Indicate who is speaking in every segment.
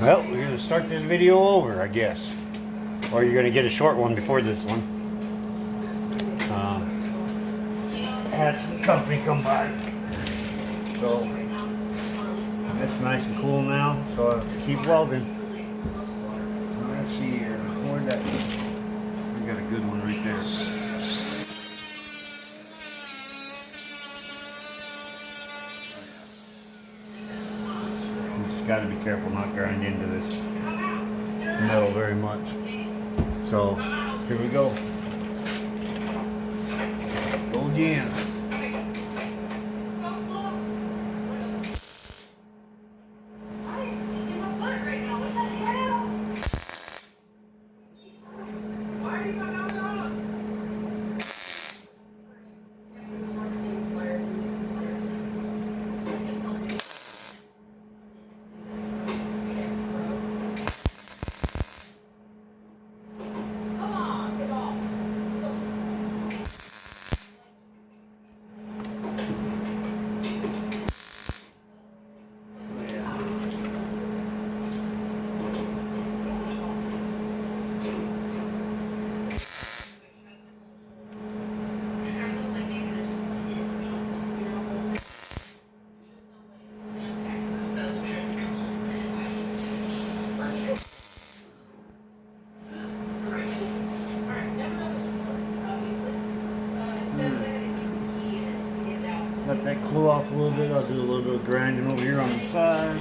Speaker 1: Well, we're going to start this video over, I guess. Or you're going to get a short one before this one. Had some company come by. So, it's nice and cool now. So I'll keep welding. Let's see here. Where'd that go? We got a good one right there. You just got to be careful not grind into this metal very much. So, here we go. Go again. Let that cool off a little bit. I'll do a little bit of grinding over here on the side.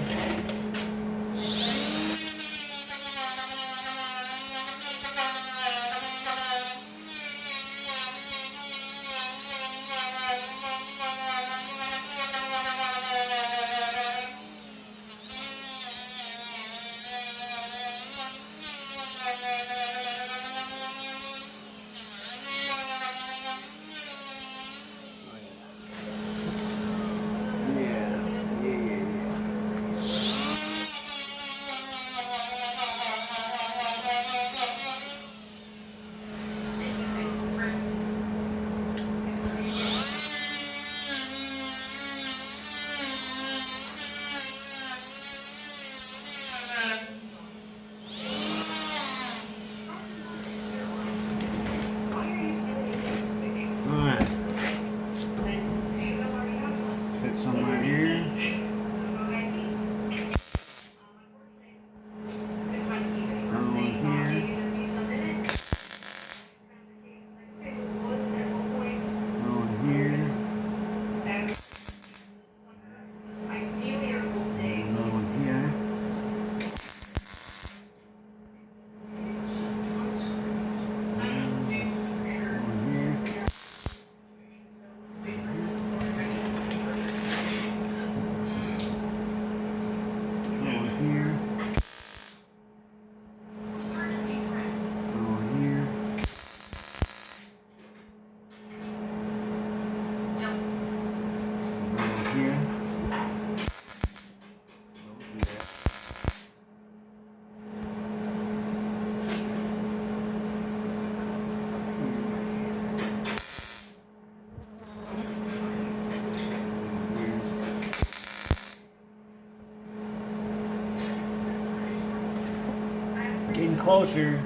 Speaker 1: Getting closer.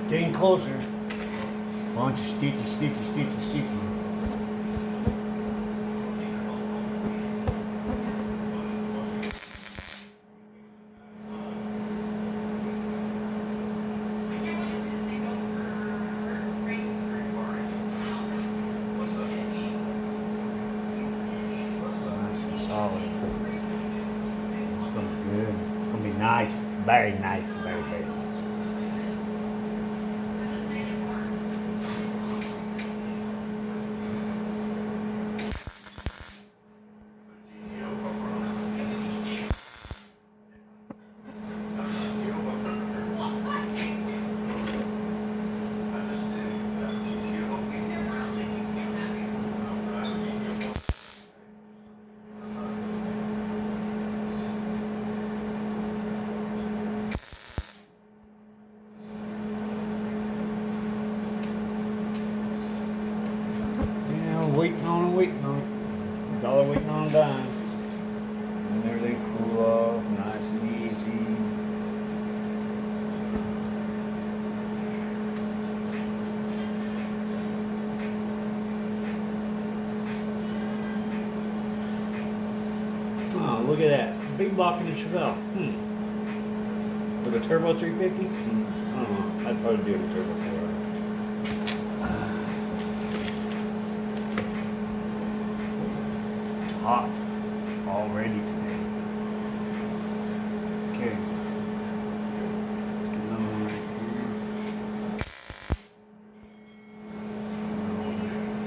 Speaker 1: Getting closer. Bunch of sticky. Nice, very nice, very, very nice. Waiting on it, waiting on it. Dollar waiting on a dime. And everything cool off, nice and easy. Oh, look at that. Big block in the Chevelle. With a turbo 350? I don't know. I'd probably do it with a turbo 4. Hot already today. Okay. Another one right here.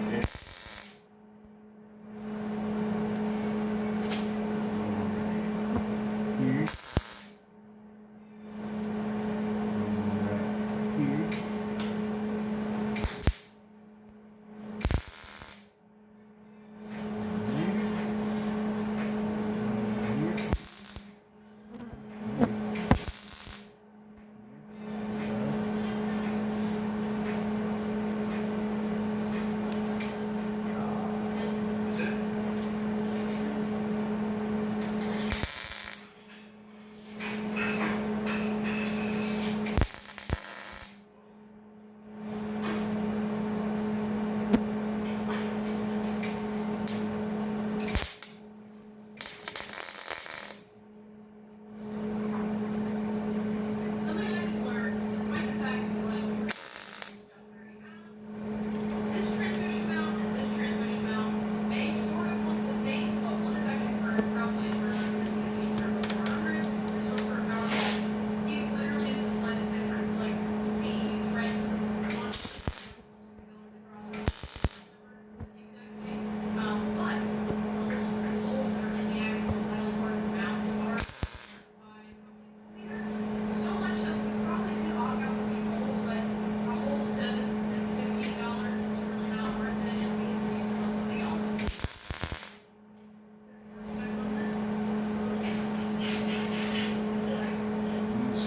Speaker 1: Okay. Here. Here.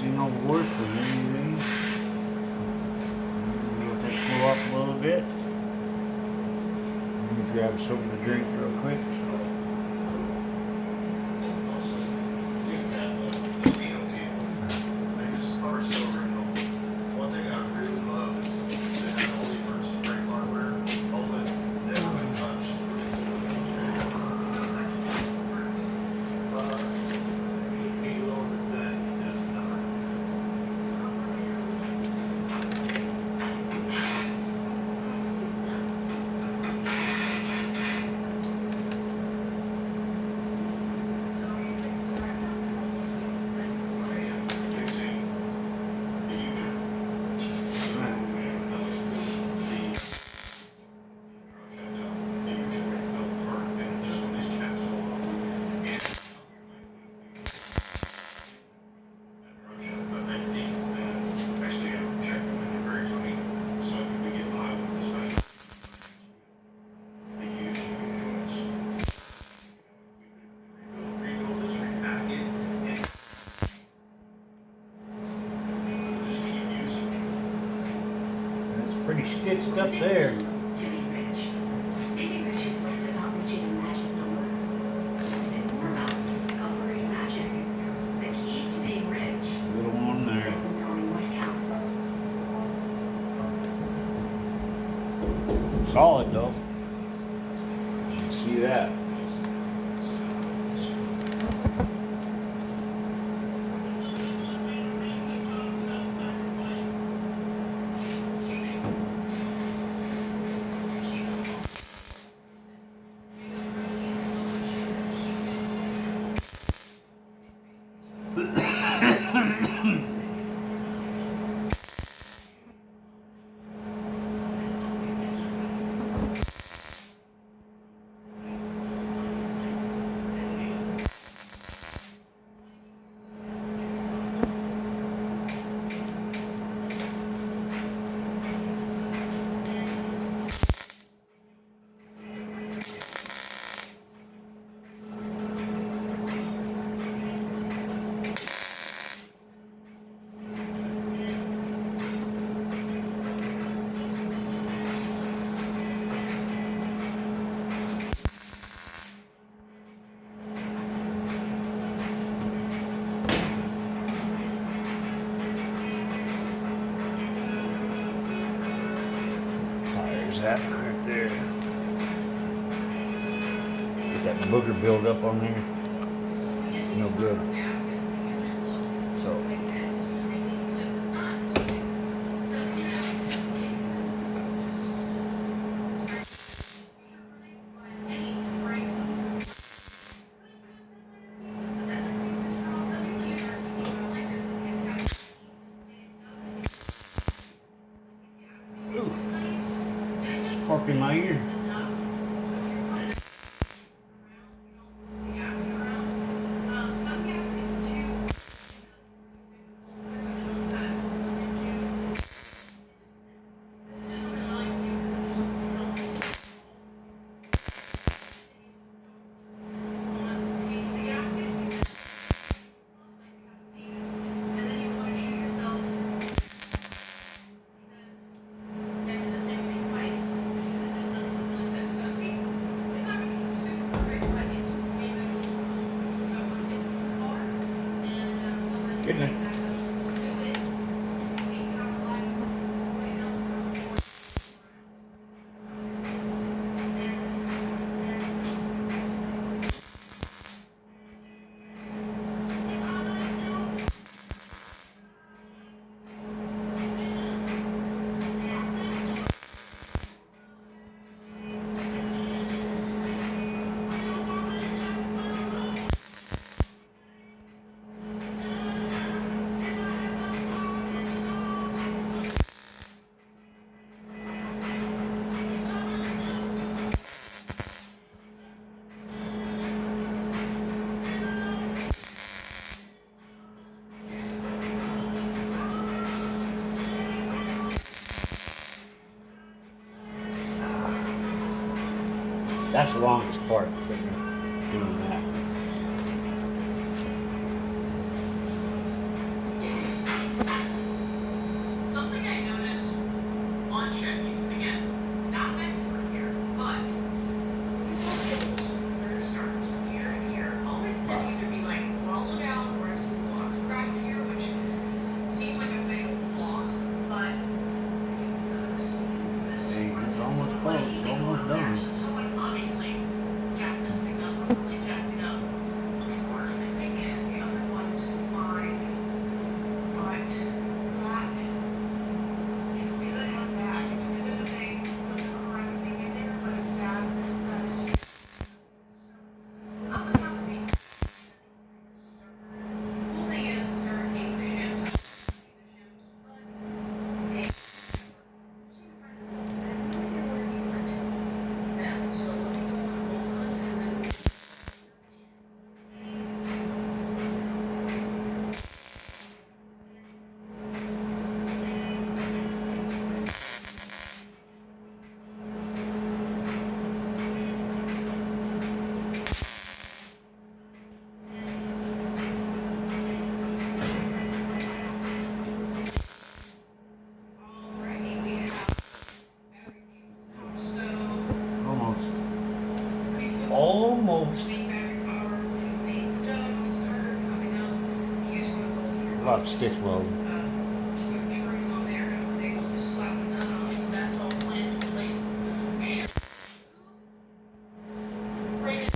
Speaker 1: No work with anything. Let that cool off a little bit. Let me grab something to drink real quick. Pretty stitched up there.
Speaker 2: To be rich. Being rich is less about reaching a magic number, and more about discovering magic. The key to being rich
Speaker 1: Little one there.
Speaker 2: is knowing what counts.
Speaker 1: Solid though. You see that? that right there. Get that booger build up on there. It's no good. So. Sparked in my ear. Good night. That's the longest part, sitting there doing that.
Speaker 2: Something I noticed on Chevys, again, not an expert here, but these little cables, their starters here and here, always tend to be like, well, look out, or some blocks cracked here, which seems like a fatal flaw, but this
Speaker 1: Hey, it's almost close, it's almost done.
Speaker 2: someone obviously jacked this thing up, or really jacked it up before. I think the other one's fine, but that it's good and bad. It's good that they put the correct thing in there, but it's bad that it's. So I'm gonna have to be. Cool thing is the starter cable shims. But hey. So let me go on both hunt and then. Alrighty, we have everything now. So
Speaker 1: Almost.
Speaker 2: pretty simple.
Speaker 1: Almost.
Speaker 2: Main battery power to main stove, starter coming up. Use one of those here.
Speaker 1: A lot of stitch welding.
Speaker 2: Screws on there, and I was able to just slap a nut on, so that's all planned in place. Bring it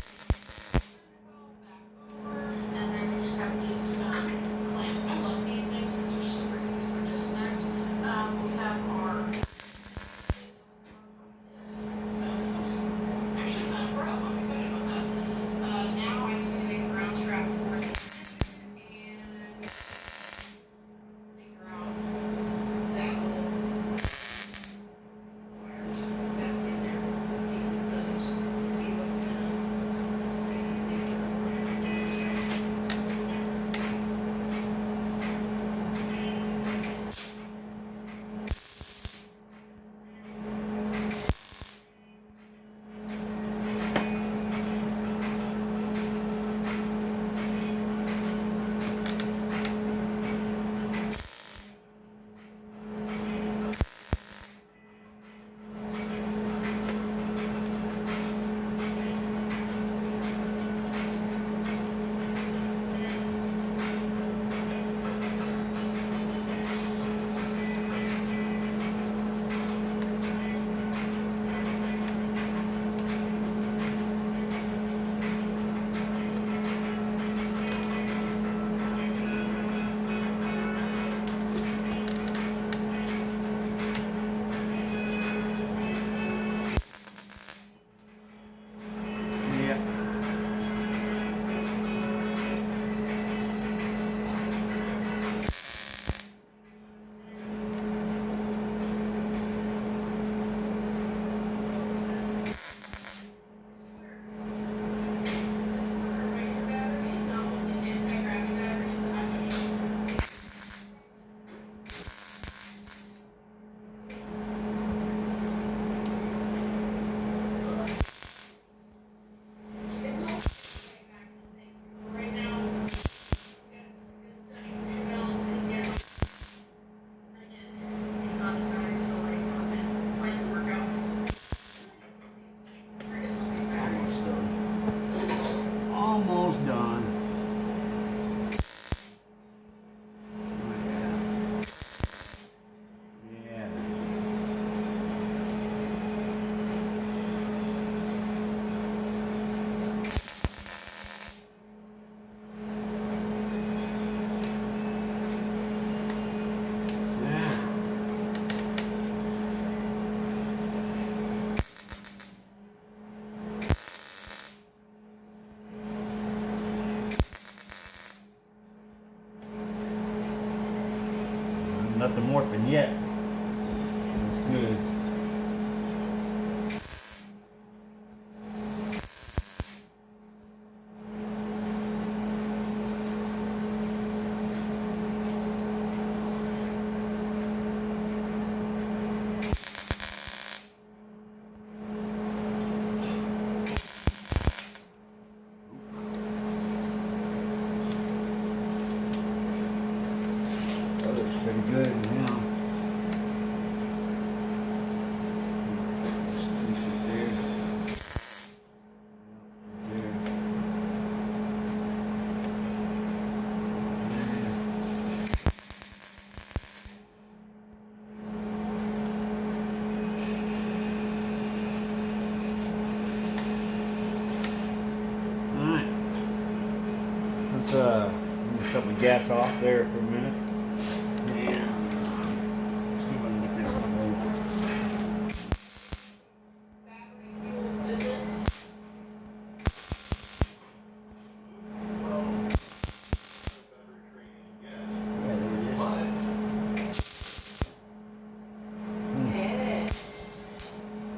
Speaker 2: back over, and then you just have these clamps. I love these things because they're super easy for disconnect. We have our actually bro, I'm excited about that. Now I'm just gonna make a ground strap for it. And
Speaker 1: nothing warping yet. It's good. That looks pretty good now. Alright. Let's shut the gas off there for a minute. And see if I can get this one over. Yeah, there it is.
Speaker 2: Hey.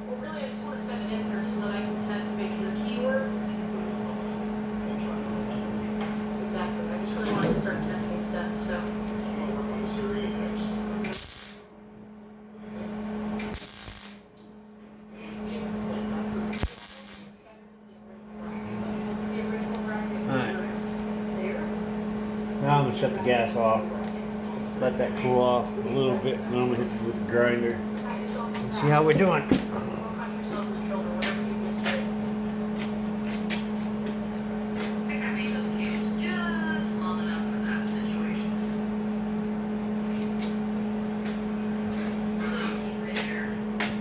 Speaker 2: Well, really, I just want to send it in first so that I can test to make sure the key works. Exactly. I just really wanted to start testing stuff, so.
Speaker 1: Alright. Now I'm going to shut the gas off. Let that cool off a little bit. Then I'm going to hit it with the grinder. And see how we're doing.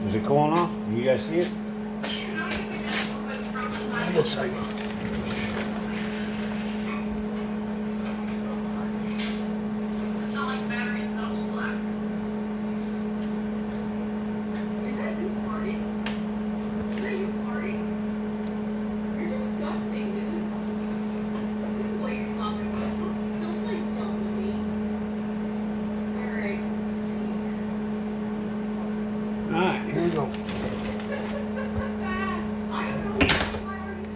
Speaker 1: Is it cooling off? Do you guys see it? This second.
Speaker 2: It's not like the battery itself's black. Is that you party? Is that you party? You're disgusting, dude. This is what you're talking about. Don't play dumb with me. Alright, let's see.
Speaker 1: Alright, here we go.
Speaker 2: I don't know. Why are you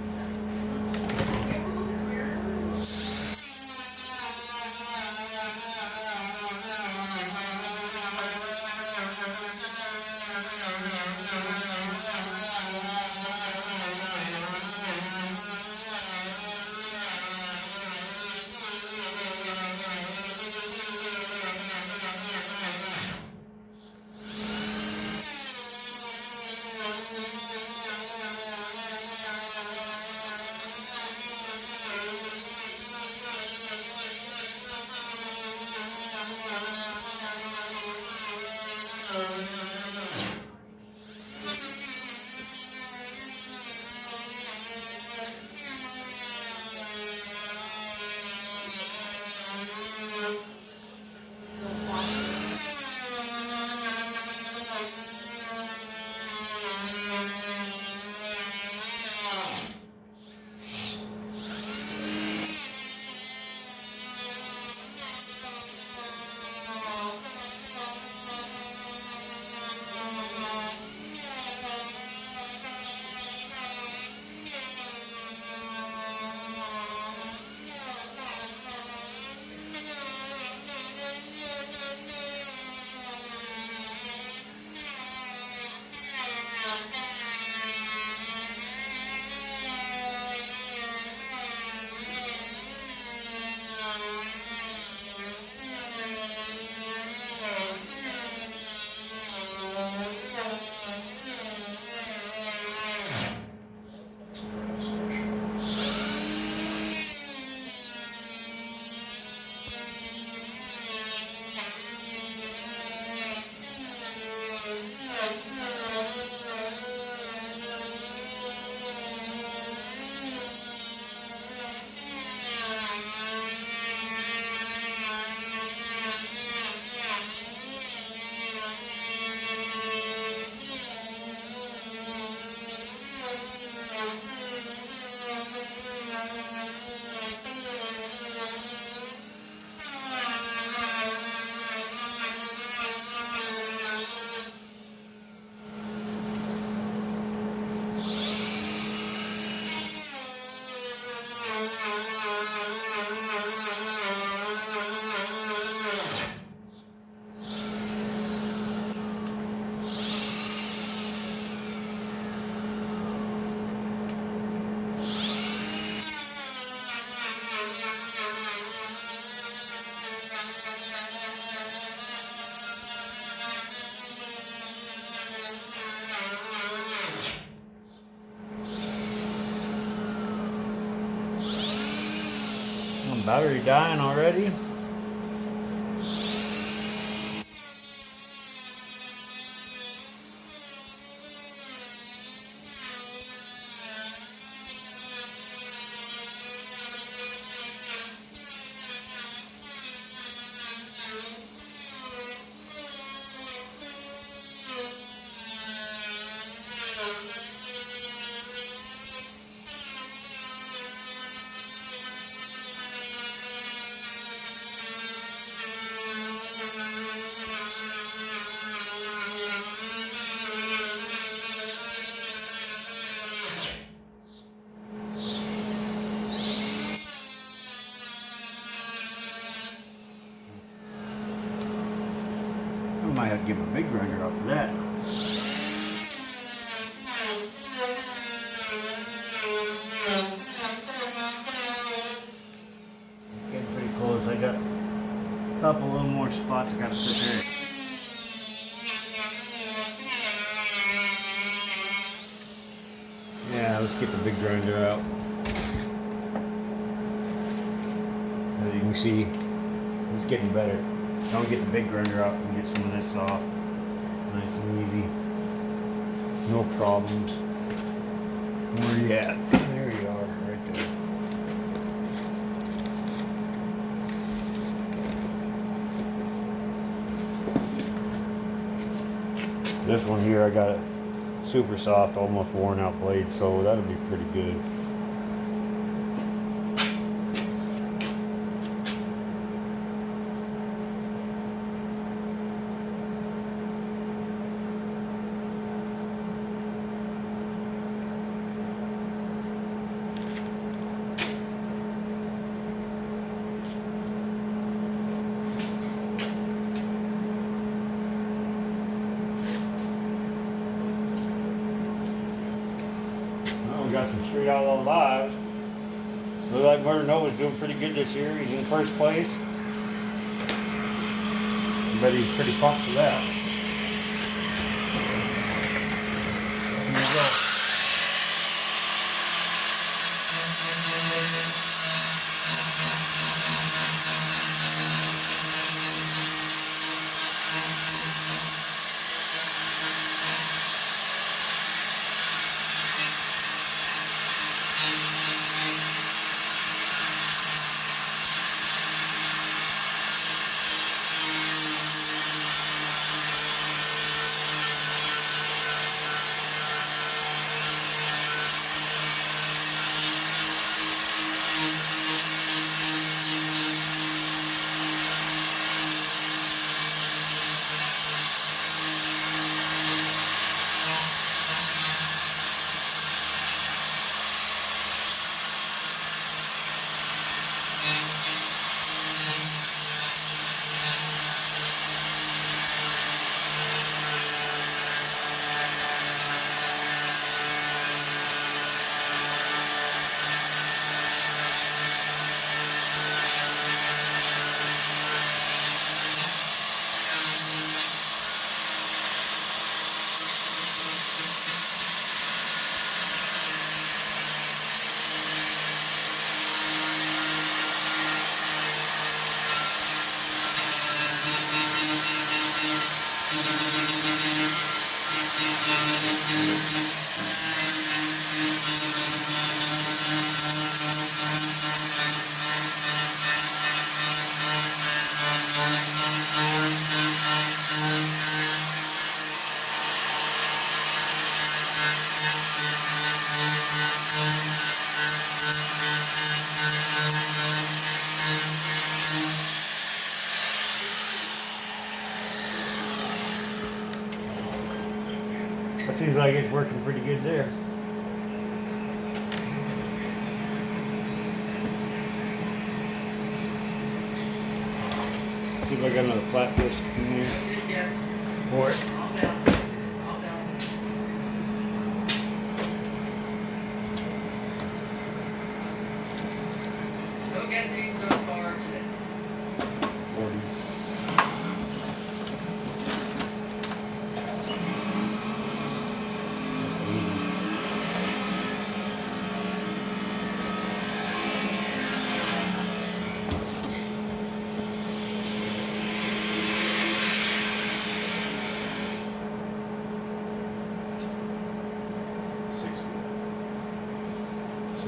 Speaker 1: Battery dying already? I might have to give a big grinder off of that. Getting pretty close. I got a couple little more spots I gotta put there. Yeah, let's get the big grinder out. As you can see, it's getting better. Don't get the big grinder out and get some of this off. Nice and easy. No problems. Where you at? There you are, right there. This one here, I got it super soft, almost worn out blade, so that'll be pretty good. We got some Street Outlaw Lives. Looks like Murder Nova's doing pretty good this year. He's in first place. But he's pretty pumped for that. Here we go. It seems like it's working pretty good there. See if I got another flat disc in here for it.
Speaker 2: No guessing thus far today.
Speaker 1: 40.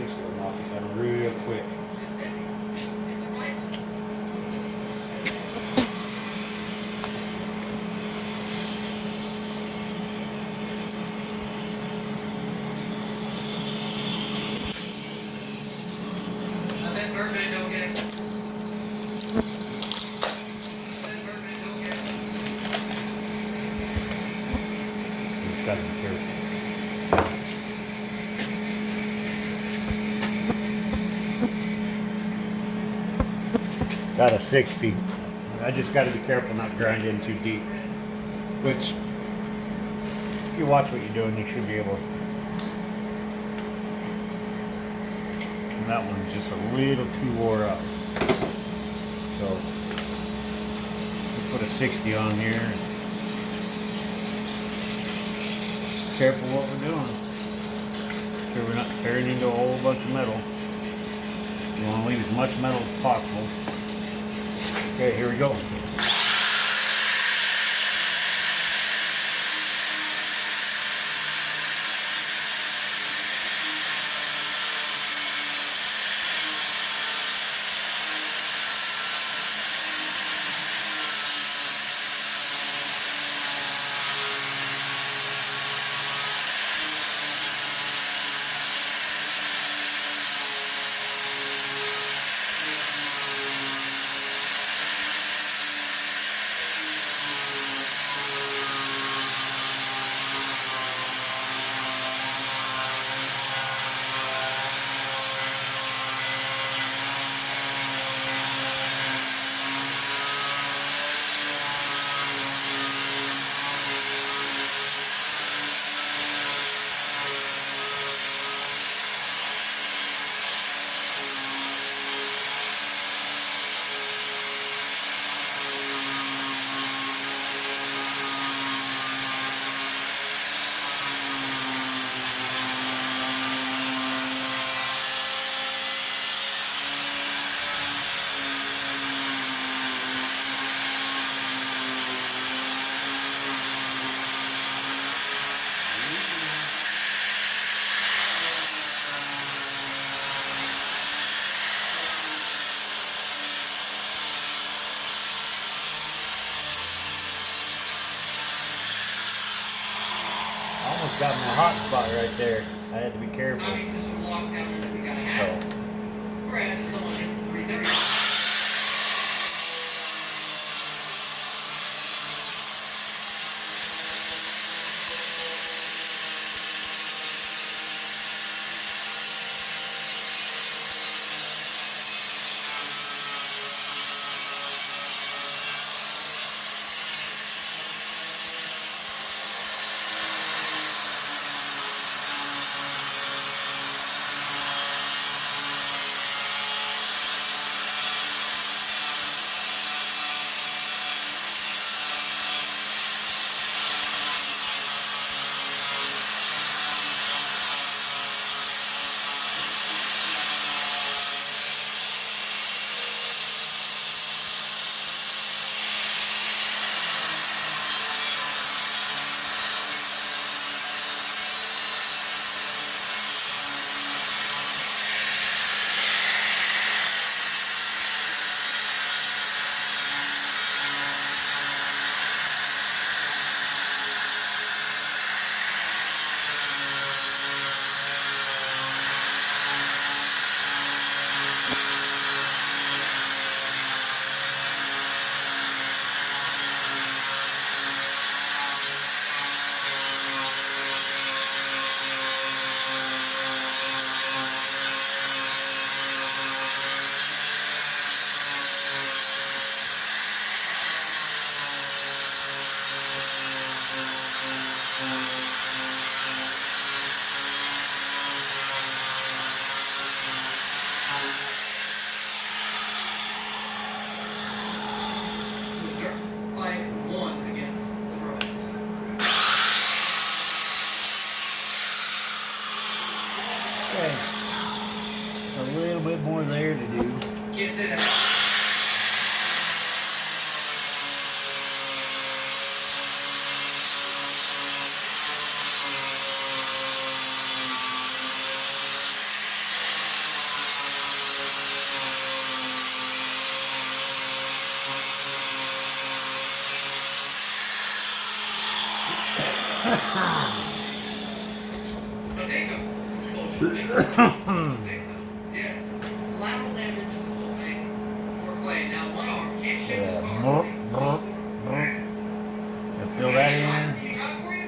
Speaker 1: I'll knock it down real quick.
Speaker 2: I bet Birdman don't get it.
Speaker 1: Just gotta be careful. Got a 60. I just got to be careful not to grind in too deep. Which, if you watch what you're doing, you should be able. And that one's just a little too wore up. So, we'll put a 60 on here. Careful what we're doing. Sure we're not tearing into a whole bunch of metal. You want to leave as much metal as possible. Okay, here we go. Almost got my hot spot right there. I had to be careful.
Speaker 2: Timing system locked down and we gotta have.
Speaker 1: So,
Speaker 2: Whereas if someone hits the 330.
Speaker 1: bit more there to do.
Speaker 2: Can't say that. Yes. Collateral damage in the soul bank or clay. Now one arm can't shake his car.
Speaker 1: Fill that in.
Speaker 2: You got it for you?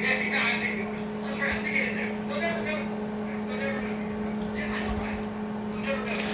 Speaker 2: Yeah, I think you. Let's try to get in there. They'll never notice. They'll never notice. Yeah, I know that. They'll never notice.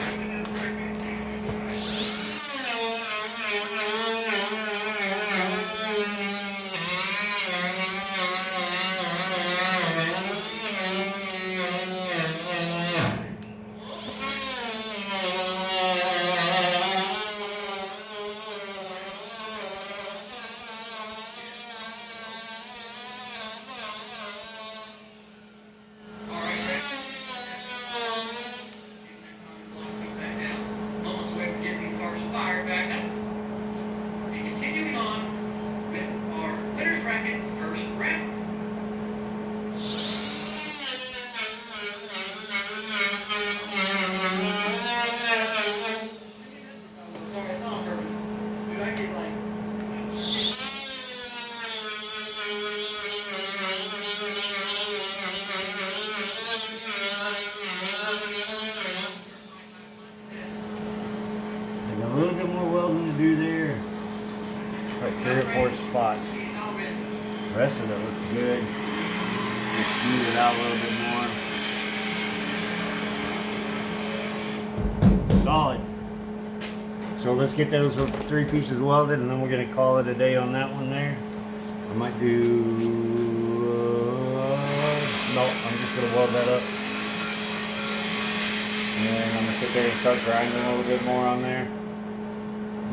Speaker 2: Fire back up. And continuing on with our winner's bracket first round. Sorry, it's not on purpose. Dude, I get like.
Speaker 1: A little bit more welding to do there. Like 3 or 4 spots. The rest of it looks good. Just smooth it out a little bit more. Solid. So let's get those 3 pieces welded, and then we're going to call it a day on that one there. I might do... no, I'm just going to weld that up. And I'm going to sit there and start grinding a little bit more on there.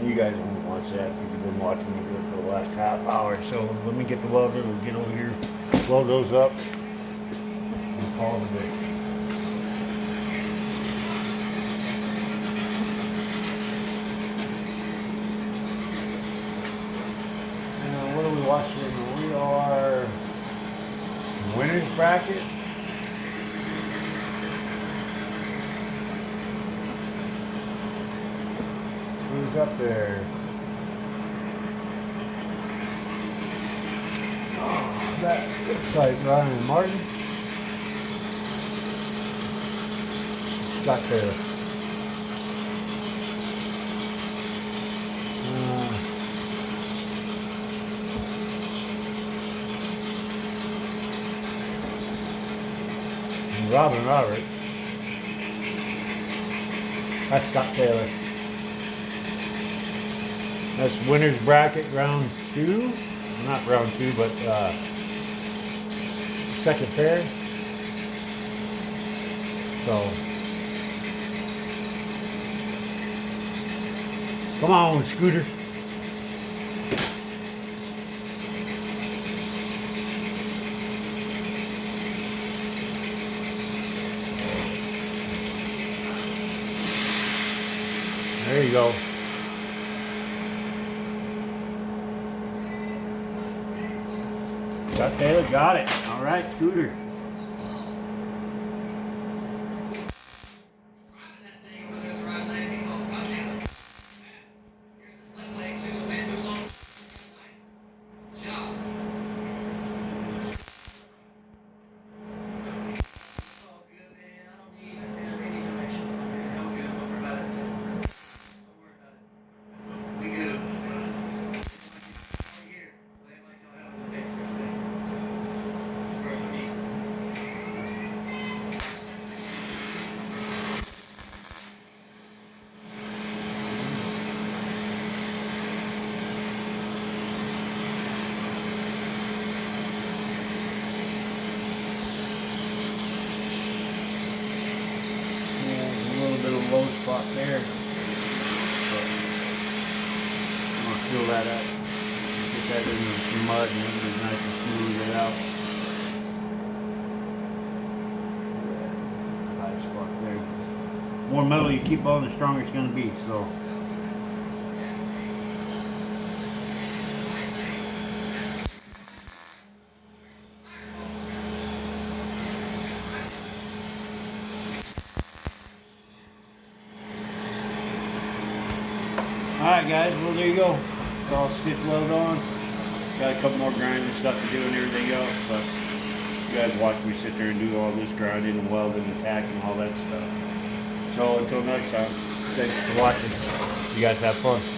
Speaker 1: You guys won't watch that because you've been watching me do it for the last half hour. So let me get the welder, we'll get over here, weld those up, and call it a day. Now, what are we watching? We are winner's bracket. Who's up there? Oh, that looks like Ryan and Martin. Scott Taylor. Robin Roberts. That's Scott Taylor. That's winner's bracket round 2. Not round 2, but second pair. So, come on, Scooter. There you go. Scott Taylor got it. All right, Scooter. Low spot there. But I'm going to fill that up. Get that in some mud and it'll be nice and smooth it out. High spot there. more metal you keep on, the stronger it's going to be. So. Alright guys, well there you go. It's all stitch weld on. Got a couple more grinding stuff to do and everything else, but you guys watch me sit there and do all this grinding and welding and tacking and all that stuff. So until next time, thanks for watching. You guys have fun.